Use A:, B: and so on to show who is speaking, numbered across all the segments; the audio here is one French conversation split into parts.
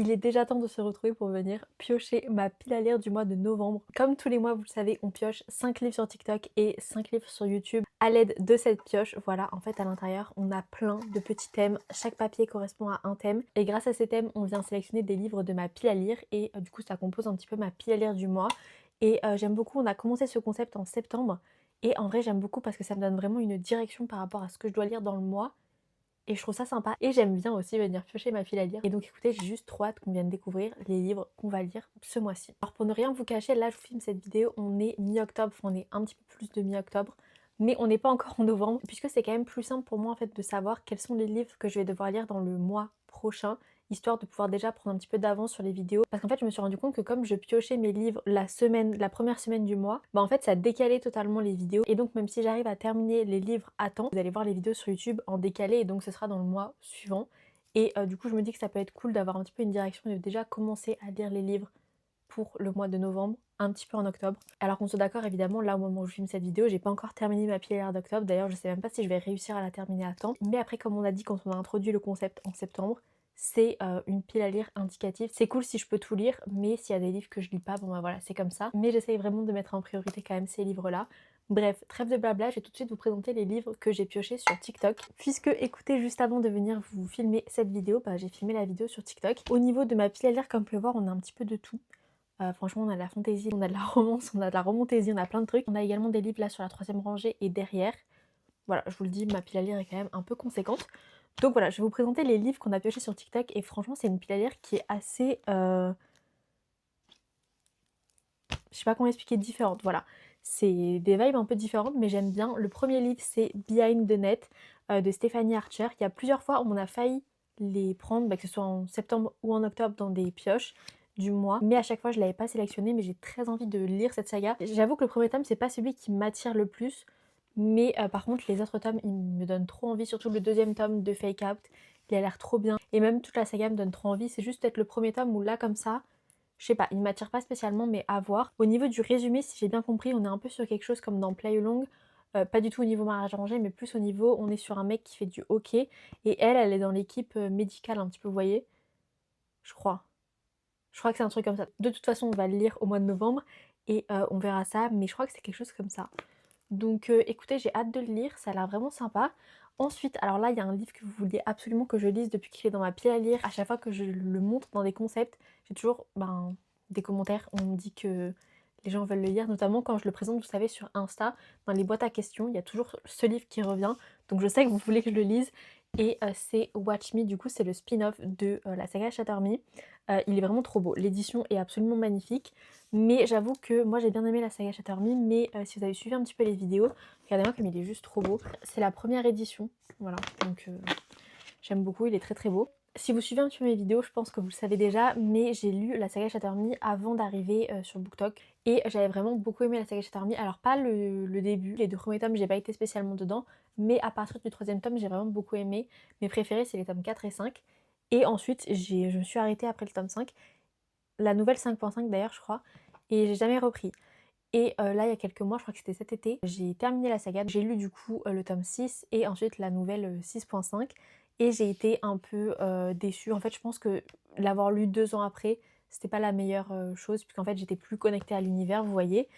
A: Il est déjà temps de se retrouver pour venir piocher ma pile à lire du mois de novembre. Comme tous les mois, vous le savez, on pioche 5 livres sur TikTok et 5 livres sur YouTube. À l'aide de cette pioche, voilà, en fait à l'intérieur, on a plein de petits thèmes. Chaque papier correspond à un thème. Et grâce à ces thèmes, on vient sélectionner des livres de ma pile à lire. Et du coup, ça compose un petit peu ma pile à lire du mois. Et j'aime beaucoup, on a commencé ce concept en septembre. Et en vrai, j'aime beaucoup parce que ça me donne vraiment une direction par rapport à ce que je dois lire dans le mois. Et je trouve ça sympa. Et j'aime bien aussi venir piocher ma file à lire. Et donc écoutez, j'ai juste trop hâte qu'on vienne découvrir les livres qu'on va lire ce mois-ci. Alors pour ne rien vous cacher, là je vous filme cette vidéo, on est mi-octobre, enfin on est un petit peu plus de mi-octobre. Mais on n'est pas encore en novembre, puisque c'est quand même plus simple pour moi en fait de savoir quels sont les livres que je vais devoir lire dans le mois prochain, histoire de pouvoir déjà prendre un petit peu d'avance sur les vidéos. Parce qu'en fait je me suis rendu compte que comme je piochais mes livres la première semaine du mois, bah en fait ça décalait totalement les vidéos. Et donc même si j'arrive à terminer les livres à temps, vous allez voir les vidéos sur YouTube en décalé et donc ce sera dans le mois suivant. Et du coup je me dis que ça peut être cool d'avoir un petit peu une direction et de déjà commencer à lire les livres pour le mois de novembre, un petit peu en octobre. Alors qu'on soit d'accord, évidemment, là au moment où je filme cette vidéo, j'ai pas encore terminé ma pile à lire d'octobre. D'ailleurs, je sais même pas si je vais réussir à la terminer à temps. Mais après, comme on a dit quand on a introduit le concept en septembre, c'est une pile à lire indicative. C'est cool si je peux tout lire, mais s'il y a des livres que je lis pas, bon bah voilà, c'est comme ça. Mais j'essaye vraiment de mettre en priorité quand même ces livres-là. Bref, trêve de blabla, je vais tout de suite vous présenter les livres que j'ai piochés sur TikTok. Puisque, écoutez, juste avant de venir vous filmer cette vidéo, bah, j'ai filmé la vidéo sur TikTok. Au niveau de ma pile à lire, comme vous pouvez voir, on a un petit peu de tout. Franchement, on a de la fantaisie, on a de la romance, on a de la romantésie, on a plein de trucs. On a également des livres là sur la troisième rangée et derrière. Voilà, je vous le dis, ma pile à lire est quand même un peu conséquente. Donc voilà, je vais vous présenter les livres qu'on a piochés sur TikTok et franchement, c'est une pile à lire qui est assez... je sais pas comment expliquer, différente, voilà. C'est des vibes un peu différentes, mais j'aime bien. Le premier livre, c'est Behind the Net de Stéphanie Archer. Il y a plusieurs fois, on a failli les prendre, bah, que ce soit en septembre ou en octobre, dans des pioches du mois. Mais à chaque fois, je l'avais pas sélectionné, mais j'ai très envie de lire cette saga. J'avoue que le premier tome, c'est pas celui qui m'attire le plus. Mais par contre, les autres tomes, ils me donnent trop envie. Surtout le deuxième tome de Fake Out, il a l'air trop bien. Et même toute la saga me donne trop envie. C'est juste peut-être le premier tome où là, comme ça, je sais pas, il m'attire pas spécialement, mais à voir. Au niveau du résumé, si j'ai bien compris, on est un peu sur quelque chose comme dans Play Along. Pas du tout au niveau mariage arrangé, mais plus au niveau, on est sur un mec qui fait du hockey. Et elle est dans l'équipe médicale un petit peu, vous voyez. Je crois. Je crois que c'est un truc comme ça. De toute façon, on va le lire au mois de novembre et on verra ça, mais je crois que c'est quelque chose comme ça. Donc écoutez, j'ai hâte de le lire, ça a l'air vraiment sympa. Ensuite, alors là, il y a un livre que vous vouliez absolument que je lise depuis qu'il est dans ma pile à lire. À chaque fois que je le montre dans des concepts, j'ai toujours des commentaires. On me dit que les gens veulent le lire, notamment quand je le présente, vous savez, sur Insta, dans les boîtes à questions, il y a toujours ce livre qui revient. Donc je sais que vous voulez que je le lise. Et c'est Watch Me, du coup c'est le spin-off de la saga Shatter Me. Il est vraiment trop beau, l'édition est absolument magnifique. Mais j'avoue que moi j'ai bien aimé la saga Shatter Me, mais si vous avez suivi un petit peu les vidéos, regardez-moi comme il est juste trop beau. C'est la première édition, voilà, donc j'aime beaucoup, il est très très beau. Si vous suivez un petit peu mes vidéos, je pense que vous le savez déjà, mais j'ai lu la saga Shatter Me avant d'arriver sur BookTok. Et j'avais vraiment beaucoup aimé la saga Shatter Me. Alors pas le début, les deux premiers tomes, j'ai pas été spécialement dedans, mais à partir du troisième tome, j'ai vraiment beaucoup aimé. Mes préférés, c'est les tomes 4 et 5. Et ensuite, je me suis arrêtée après le tome 5. La nouvelle 5.5 d'ailleurs, je crois. Et j'ai jamais repris. Et là, il y a quelques mois, je crois que c'était cet été, j'ai terminé la saga. J'ai lu du coup le tome 6 et ensuite la nouvelle 6.5. Et j'ai été un peu déçue. En fait, je pense que l'avoir lu 2 ans après, c'était pas la meilleure chose, puisqu'en fait, j'étais plus connectée à l'univers, vous voyez.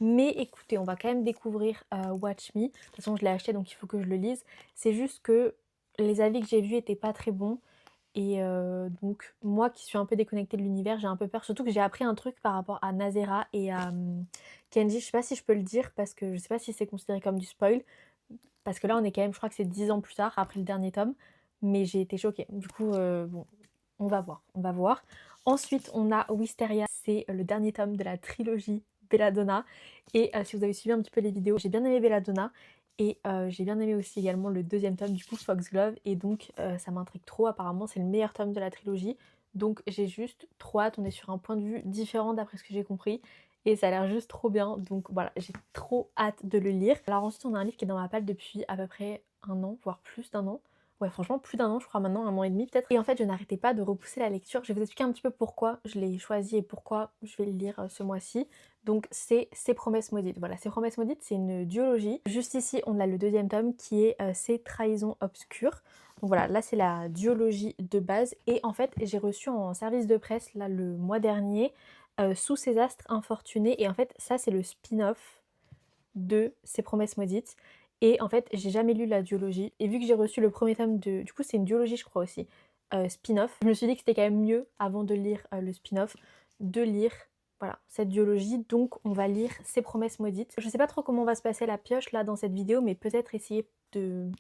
A: Mais écoutez, on va quand même découvrir Watch Me. De toute façon, je l'ai acheté, donc il faut que je le lise. C'est juste que les avis que j'ai vus étaient pas très bons. Et donc moi qui suis un peu déconnectée de l'univers, j'ai un peu peur. Surtout que j'ai appris un truc par rapport à Nazera et à Kenji. Je sais pas si je peux le dire parce que je sais pas si c'est considéré comme du spoil. Parce que là on est quand même, je crois que c'est 10 ans plus tard, après le dernier tome. Mais j'ai été choquée. Du coup, bon, on va voir, on va voir. Ensuite, on a Wisteria, c'est le dernier tome de la trilogie Belladonna. Et si vous avez suivi un petit peu les vidéos, j'ai bien aimé Belladonna. Et j'ai bien aimé aussi également le deuxième tome du coup Foxglove. Et donc ça m'intrigue trop, apparemment c'est le meilleur tome de la trilogie. Donc j'ai juste trop hâte, on est sur un point de vue différent d'après ce que j'ai compris. Et ça a l'air juste trop bien, donc voilà, j'ai trop hâte de le lire. Alors ensuite on a un livre qui est dans ma palle depuis à peu près un an, voire plus d'un an. Ouais, franchement, plus d'un an, je crois maintenant, un an et demi peut-être. Et en fait, je n'arrêtais pas de repousser la lecture. Je vais vous expliquer un petit peu pourquoi je l'ai choisi et pourquoi je vais le lire ce mois-ci. Donc, c'est Ces promesses maudites. Voilà, Ces promesses maudites, c'est une duologie. Juste ici, on a le deuxième tome qui est Ces trahisons obscures. Donc voilà, là c'est la duologie de base et en fait j'ai reçu en service de presse là le mois dernier Sous ces astres infortunés et en fait ça c'est le spin-off de Ces promesses maudites et en fait j'ai jamais lu la duologie et vu que j'ai reçu le premier tome de... Du coup c'est une duologie je crois aussi, spin-off, je me suis dit que c'était quand même mieux avant de lire le spin-off, de lire voilà, cette duologie, donc on va lire Ces promesses maudites. Je sais pas trop comment va se passer la pioche là dans cette vidéo, mais peut-être essayer de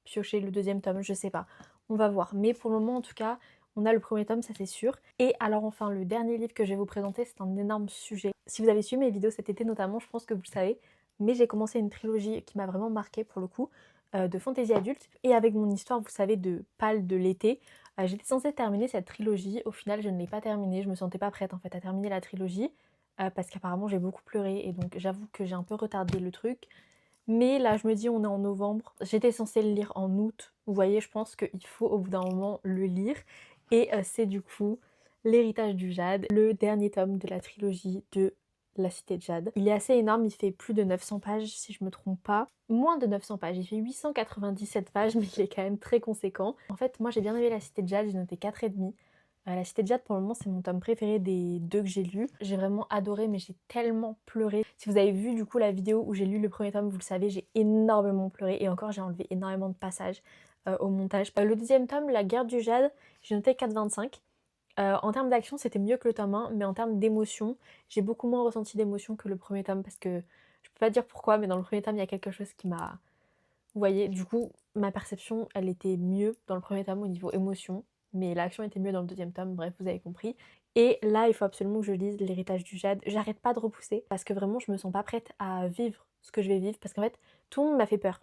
A: piocher le deuxième tome, je sais pas. On va voir. Mais pour le moment en tout cas, on a le premier tome, ça c'est sûr. Et alors enfin, le dernier livre que je vais vous présenter, c'est un énorme sujet. Si vous avez suivi mes vidéos cet été notamment, je pense que vous le savez, mais j'ai commencé une trilogie qui m'a vraiment marquée pour le coup, de fantaisie adulte. Et avec mon histoire, vous savez, de pâle de l'été, j'étais censée terminer cette trilogie. Au final, je ne l'ai pas terminée. Je me sentais pas prête en fait à terminer la trilogie parce qu'apparemment j'ai beaucoup pleuré et donc j'avoue que j'ai un peu retardé le truc. Mais là, je me dis, on est en novembre. J'étais censée le lire en août. Vous voyez, je pense qu'il faut au bout d'un moment le lire. Et c'est du coup L'héritage du Jade, le dernier tome de la trilogie de La Cité de Jade. Il est assez énorme, il fait plus de 900 pages si je me trompe pas. Moins de 900 pages, il fait 897 pages, mais il est quand même très conséquent. En fait, moi j'ai bien aimé La Cité de Jade, j'ai noté 4,5. La Cité de Jade pour le moment c'est mon tome préféré des deux que j'ai lus. J'ai vraiment adoré mais j'ai tellement pleuré. Si vous avez vu du coup la vidéo où j'ai lu le premier tome, vous le savez, j'ai énormément pleuré et encore j'ai enlevé énormément de passages au montage. Le deuxième tome, La Guerre du Jade, j'ai noté 4,25. En termes d'action c'était mieux que le tome 1 mais en termes d'émotion, j'ai beaucoup moins ressenti d'émotion que le premier tome parce que je peux pas dire pourquoi mais dans le premier tome il y a quelque chose qui m'a... Vous voyez, du coup, ma perception, elle était mieux dans le premier tome au niveau émotion, mais l'action était mieux dans le deuxième tome, bref, vous avez compris. Et là, il faut absolument que je lise L'héritage du Jade. J'arrête pas de repousser, parce que vraiment, je me sens pas prête à vivre ce que je vais vivre, parce qu'en fait, tout le monde m'a fait peur.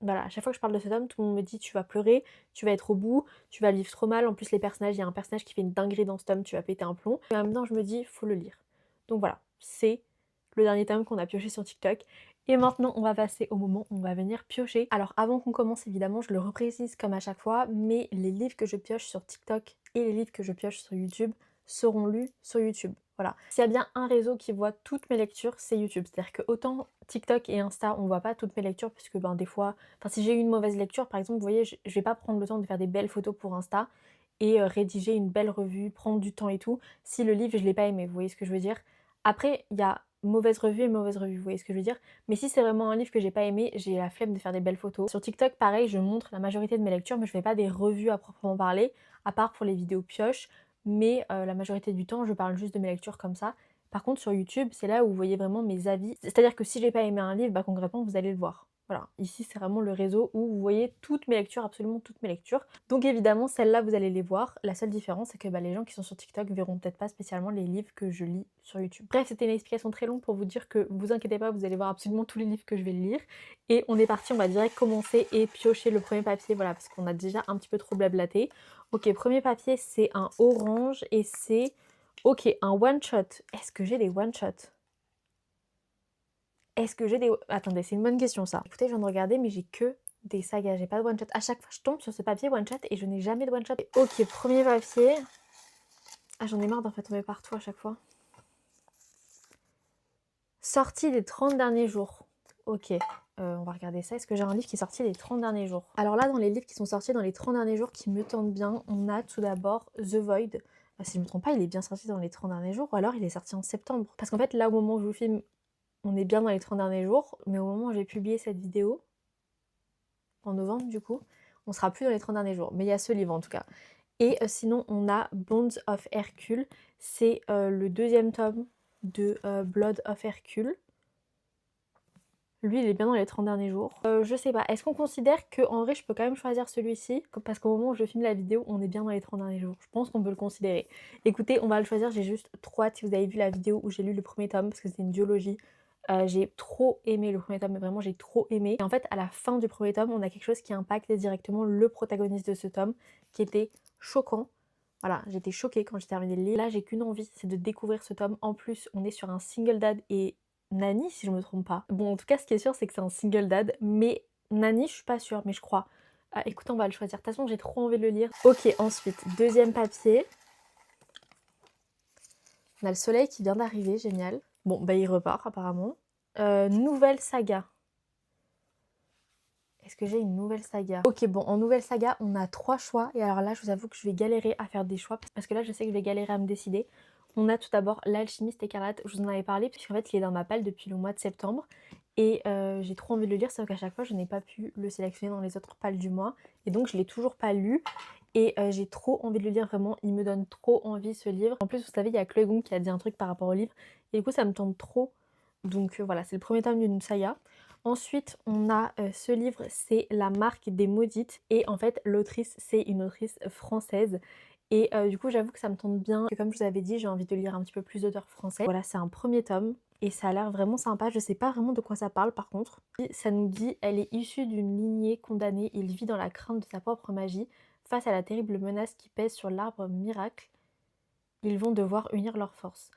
A: Voilà, à chaque fois que je parle de cet homme, tout le monde me dit tu vas pleurer, tu vas être au bout, tu vas le vivre trop mal. En plus, les personnages, il y a un personnage qui fait une dinguerie dans cet tome, tu vas péter un plomb. Et en même temps, je me dis, faut le lire. Donc voilà, c'est le dernier tome qu'on a pioché sur TikTok. Et maintenant, on va passer au moment où on va venir piocher. Alors avant qu'on commence, évidemment, je le reprécise comme à chaque fois, mais les livres que je pioche sur TikTok et les livres que je pioche sur YouTube seront lus sur YouTube. Voilà. S'il y a bien un réseau qui voit toutes mes lectures, c'est YouTube. C'est-à-dire que autant TikTok et Insta, on voit pas toutes mes lectures, puisque ben, des fois, enfin si j'ai eu une mauvaise lecture, par exemple, vous voyez, je vais pas prendre le temps de faire des belles photos pour Insta et rédiger une belle revue, prendre du temps et tout, si le livre, je l'ai pas aimé, vous voyez ce que je veux dire. Après, il y a mauvaise revue et mauvaise revue, vous voyez ce que je veux dire. Mais si c'est vraiment un livre que j'ai pas aimé, j'ai la flemme de faire des belles photos. Sur TikTok, pareil, je montre la majorité de mes lectures, mais je fais pas des revues à proprement parler, à part pour les vidéos pioches, mais la majorité du temps, je parle juste de mes lectures comme ça. Par contre, sur YouTube, c'est là où vous voyez vraiment mes avis. C'est-à-dire que si j'ai pas aimé un livre, bah concrètement, vous allez le voir. Voilà, ici c'est vraiment le réseau où vous voyez toutes mes lectures, absolument toutes mes lectures. Donc évidemment, celles-là, vous allez les voir. La seule différence, c'est que bah, les gens qui sont sur TikTok verront peut-être pas spécialement les livres que je lis sur YouTube. Bref, c'était une explication très longue pour vous dire que vous inquiétez pas, vous allez voir absolument tous les livres que je vais lire. Et on est parti, on va direct commencer et piocher le premier papier, voilà, parce qu'on a déjà un petit peu trop blablaté. Ok, premier papier, c'est un orange et c'est... Ok, un one-shot. Est-ce que j'ai des one-shots? Est-ce que j'ai des... Attendez, c'est une bonne question ça. Écoutez, je viens de regarder, mais j'ai que des sagas, j'ai pas de one-shot. À chaque fois, je tombe sur ce papier one-shot et je n'ai jamais de one-shot. Ok, premier papier. Ah, j'en ai marre d'en fait tomber partout à chaque fois. Sortie des 30 derniers jours. Ok, on va regarder ça. Est-ce que j'ai un livre qui est sorti les 30 derniers jours? Alors là, dans les livres qui sont sortis dans les 30 derniers jours qui me tentent bien, on a tout d'abord The Void. Si je ne me trompe pas, il est bien sorti dans les 30 derniers jours, ou alors il est sorti en septembre. Parce qu'en fait, là, au moment où je vous filme, on est bien dans les 30 derniers jours, mais au moment où j'ai publié cette vidéo, en novembre du coup, on sera plus dans les 30 derniers jours. Mais il y a ce livre en tout cas. Et sinon, on a Bones of Hercule. C'est le deuxième tome de Blood of Hercule. Lui, il est bien dans les 30 derniers jours. Je sais pas, est-ce qu'on considère qu'en vrai, je peux quand même choisir celui-ci? Parce qu'au moment où je filme la vidéo, on est bien dans les 30 derniers jours. Je pense qu'on peut le considérer. Écoutez, on va le choisir, j'ai juste trop hâte si vous avez vu la vidéo où j'ai lu le premier tome, parce que c'est une duologie. J'ai trop aimé le premier tome, mais vraiment j'ai trop aimé. Et en fait, à la fin du premier tome, on a quelque chose qui impacte directement le protagoniste de ce tome, qui était choquant. Voilà, j'étais choquée quand j'ai terminé le livre. Là, j'ai qu'une envie, c'est de découvrir ce tome. En plus, on est sur un single dad et Nani, si je me trompe pas. Bon, en tout cas, ce qui est sûr, c'est que c'est un single dad, mais Nani, je suis pas sûre, mais je crois. Ah, écoutez, on va le choisir. De toute façon, j'ai trop envie de le lire. Ok, ensuite, deuxième papier. On a le soleil qui vient d'arriver, génial. Bon, bah il repart apparemment. Nouvelle saga. que j'ai une nouvelle saga? Ok, bon, en nouvelle saga, on a 3 choix. Et alors là, je vous avoue que je vais galérer à faire des choix. Parce que là, je sais que je vais galérer à me décider. On a tout d'abord L'Alchimiste écarlate. Je vous en avais parlé, puisqu'en fait, il est dans ma palle depuis le mois de septembre. Et j'ai trop envie de le lire, sauf qu'à chaque fois, je n'ai pas pu le sélectionner dans les autres palles du mois. Et donc, je l'ai toujours pas lu. Et j'ai trop envie de le lire, vraiment. Il me donne trop envie, ce livre. En plus, vous savez, il y a Chloé Gong qui a dit un truc par rapport au livre. Et du coup, ça me tente trop. Donc voilà, c'est le premier tome d'une saga. Ensuite, on a ce livre, c'est La Marque des Maudites. Et en fait, l'autrice, c'est une autrice française. Et du coup, j'avoue que ça me tente bien. Et comme je vous avais dit, j'ai envie de lire un petit peu plus d'auteurs français. Voilà, c'est un premier tome. Et ça a l'air vraiment sympa. Je sais pas vraiment de quoi ça parle par contre. Et ça nous dit, elle est issue d'une lignée condamnée. Il vit dans la crainte de sa propre magie. Face à la terrible menace qui pèse sur l'arbre miracle, ils vont devoir unir leurs forces.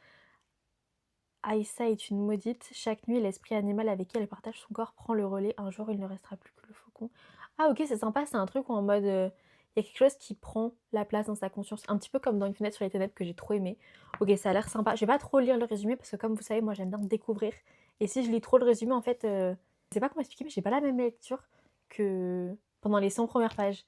A: Aïssa est une maudite. Chaque nuit, l'esprit animal avec qui elle partage son corps prend le relais. Un jour, il ne restera plus que le faucon. Ah ok, c'est sympa, c'est un truc où en mode... il y a quelque chose qui prend la place dans sa conscience. Un petit peu comme dans Une fenêtre sur les ténèbres que j'ai trop aimé. Ok, ça a l'air sympa. Je vais pas trop lire le résumé parce que comme vous savez, moi j'aime bien découvrir. Et si je lis trop le résumé, en fait... je sais pas comment expliquer, mais j'ai pas la même lecture que pendant les 100 premières pages.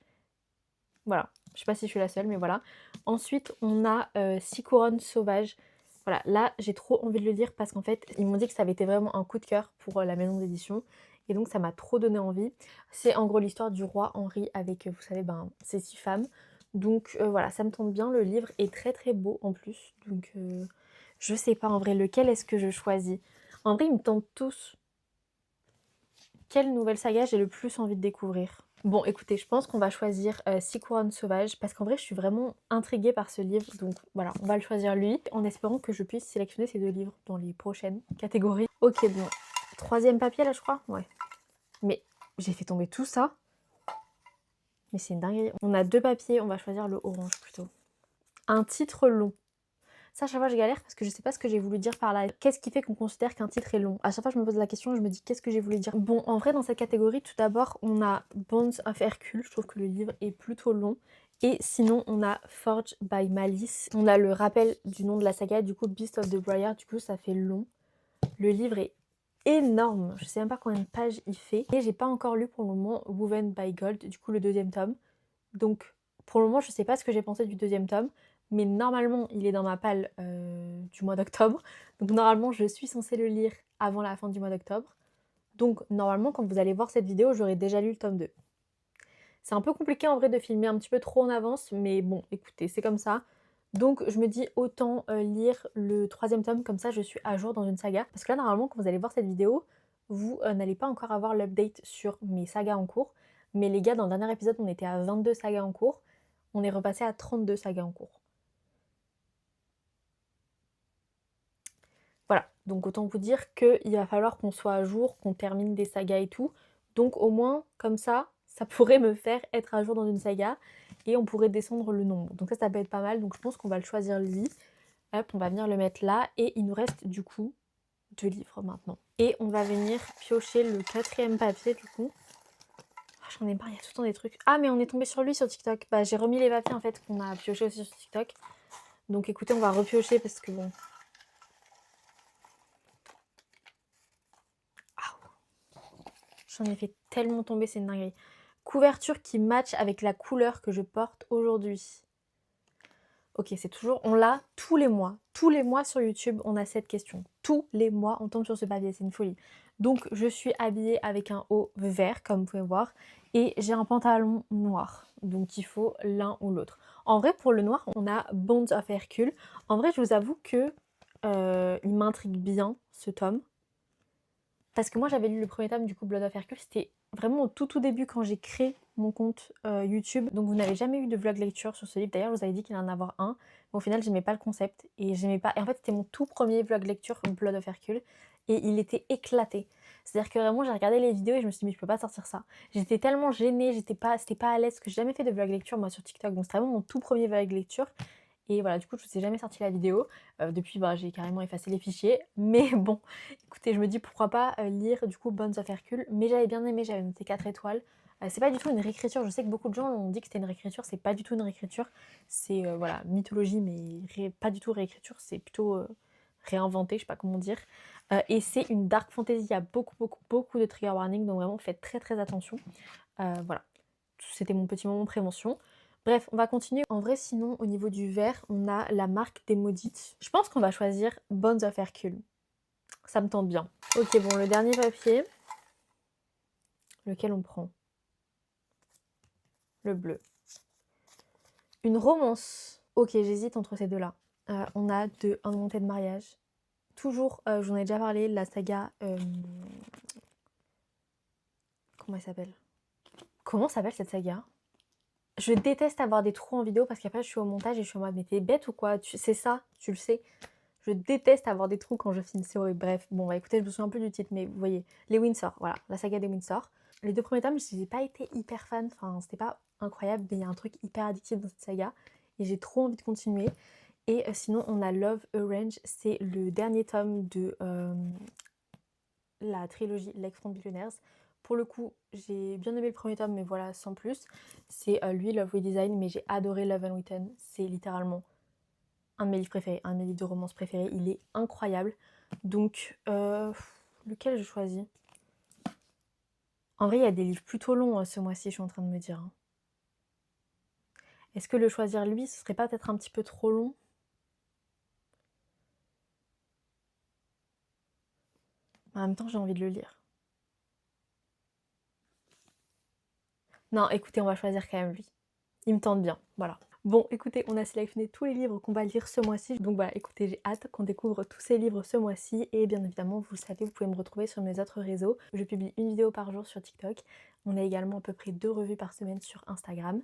A: Voilà, je sais pas si je suis la seule, mais voilà. Ensuite, on a 6 couronnes sauvages. Voilà, là, j'ai trop envie de le lire parce qu'en fait, ils m'ont dit que ça avait été vraiment un coup de cœur pour la maison d'édition. Et donc, ça m'a trop donné envie. C'est en gros l'histoire du roi Henri avec, vous savez, ses 6 femmes. Donc voilà, ça me tente bien. Le livre est très très beau en plus. Donc, je sais pas en vrai, lequel est-ce que je choisis? En vrai, ils me tentent tous. Quelle nouvelle saga j'ai le plus envie de découvrir? Bon, écoutez, je pense qu'on va choisir 6 couronnes sauvages parce qu'en vrai, je suis vraiment intriguée par ce livre. Donc voilà, on va le choisir lui en espérant que je puisse sélectionner ces 2 livres dans les prochaines catégories. Ok, bon. Troisième papier là, je crois? Ouais. Mais j'ai fait tomber tout ça. Mais c'est une dinguerie. On a 2 papiers, on va choisir le orange plutôt. Un titre long. Ça, à chaque fois, je galère parce que je sais pas ce que j'ai voulu dire par là. Qu'est-ce qui fait qu'on considère qu'un titre est long? À chaque fois, je me pose la question et je me dis qu'est-ce que j'ai voulu dire? Bon, en vrai, dans cette catégorie, tout d'abord, on a Bonds of Hercule. Je trouve que le livre est plutôt long. Et sinon, on a Forge by Malice. On a le rappel du nom de la saga, du coup, Beast of the Briar. Du coup, ça fait long. Le livre est énorme. Je sais même pas combien de pages il fait. Et j'ai pas encore lu pour le moment Woven by Gold, du coup, le 2e tome. Donc, pour le moment, je sais pas ce que j'ai pensé du 2e tome. Mais normalement, il est dans ma palle du mois d'octobre. Donc normalement, je suis censée le lire avant la fin du mois d'octobre. Donc normalement, quand vous allez voir cette vidéo, j'aurai déjà lu le tome 2. C'est un peu compliqué en vrai de filmer un petit peu trop en avance, mais bon, écoutez, c'est comme ça. Donc je me dis autant lire le 3e tome, comme ça je suis à jour dans une saga. Parce que là, normalement, quand vous allez voir cette vidéo, vous n'allez pas encore avoir l'update sur mes sagas en cours. Mais les gars, dans le dernier épisode, on était à 22 sagas en cours. On est repassé à 32 sagas en cours. Voilà, donc autant vous dire qu'il va falloir qu'on soit à jour, qu'on termine des sagas et tout. Donc au moins, comme ça pourrait me faire être à jour dans une saga et on pourrait descendre le nombre. Donc ça peut être pas mal, donc je pense qu'on va le choisir lui. Hop, on va venir le mettre là et il nous reste du coup 2 livres maintenant. Et on va venir piocher le 4e papier du coup. Oh, j'en ai marre, il y a tout le temps des trucs. Ah mais on est tombé sur lui sur TikTok. Bah j'ai remis les papiers en fait qu'on a pioché aussi sur TikTok. Donc écoutez, on va repiocher parce que bon... J'en ai fait tellement tomber, c'est une dinguerie. Couverture qui match avec la couleur que je porte aujourd'hui. Ok, c'est toujours... On l'a tous les mois. Tous les mois sur YouTube, on a cette question. Tous les mois, on tombe sur ce papier, c'est une folie. Donc, je suis habillée avec un haut vert, comme vous pouvez voir. Et j'ai un pantalon noir. Donc, il faut l'un ou l'autre. En vrai, pour le noir, on a Bonds of Hercule. En vrai, je vous avoue que il m'intrigue bien, ce tome. Parce que moi j'avais lu le premier tome du coup Blood of Hercule, c'était vraiment au tout début quand j'ai créé mon compte YouTube. Donc vous n'avez jamais eu de vlog lecture sur ce livre. D'ailleurs je vous avais dit qu'il allait en avoir un. Mais au final j'aimais pas le concept et j'aimais pas. Et en fait c'était mon tout premier vlog lecture Blood of Hercule et il était éclaté. C'est-à-dire que vraiment j'ai regardé les vidéos et je me suis dit mais je peux pas sortir ça. J'étais tellement gênée, c'était pas à l'aise que j'ai jamais fait de vlog lecture moi sur TikTok. Donc c'était vraiment mon tout premier vlog lecture. Et voilà, du coup, je ne vous ai jamais sorti la vidéo. Depuis, j'ai carrément effacé les fichiers. Mais bon, écoutez, je me dis pourquoi pas lire du coup Bonds of Hercule. Mais j'avais bien aimé, j'avais noté 4 étoiles. C'est pas du tout une réécriture. Je sais que beaucoup de gens ont dit que c'était une réécriture. C'est pas du tout une réécriture. C'est voilà, mythologie, mais pas du tout réécriture. C'est plutôt réinventé, je sais pas comment dire. Et c'est une dark fantasy. Il y a beaucoup de trigger warning. Donc vraiment, faites très attention. Voilà, c'était mon petit moment prévention. Bref, on va continuer. En vrai, sinon, au niveau du verre, on a la marque des Maudites. Je pense qu'on va choisir Bones of Hercule. Ça me tente bien. Ok, bon, le dernier papier. Lequel on prend? Le bleu. Une romance. Ok, j'hésite entre ces deux-là. On a de Un monté de mariage. Toujours, j'en ai déjà parlé, la saga... comment elle s'appelle? Comment s'appelle cette saga? Je déteste avoir des trous en vidéo parce qu'après je suis au montage et je suis en mode mais t'es bête ou quoi? C'est ça, tu le sais. Je déteste avoir des trous quand je filme, c'est horrible. Bref, bon bah écoutez, je me souviens un peu du titre, mais vous voyez, les Windsor, voilà, la saga des Windsor. Les 2 premiers tomes, je n'ai pas été hyper fan, enfin c'était pas incroyable, mais il y a un truc hyper addictif dans cette saga et j'ai trop envie de continuer. Et sinon on a Love Orange, c'est le dernier tome de la trilogie Lakefront Billionaires. Pour le coup, j'ai bien aimé le premier tome, mais voilà, sans plus. C'est lui, Love Redesign, mais j'ai adoré Love Unwritten. C'est littéralement un de mes livres préférés, un de mes livres de romance préférés. Il est incroyable. Donc, lequel je choisis? En vrai, il y a des livres plutôt longs ce mois-ci, je suis en train de me dire. Est-ce que le choisir lui, ce serait pas peut-être un petit peu trop long? En même temps, j'ai envie de le lire. Non, écoutez, on va choisir quand même lui. Il me tente bien, voilà. Bon, écoutez, on a sélectionné tous les livres qu'on va lire ce mois-ci. Donc voilà, écoutez, j'ai hâte qu'on découvre tous ces livres ce mois-ci. Et bien évidemment, vous le savez, vous pouvez me retrouver sur mes autres réseaux. Je publie une vidéo par jour sur TikTok. On a également à peu près 2 revues par semaine sur Instagram.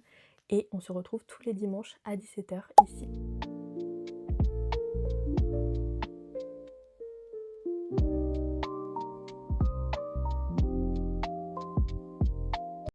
A: Et on se retrouve tous les dimanches à 17 h ici.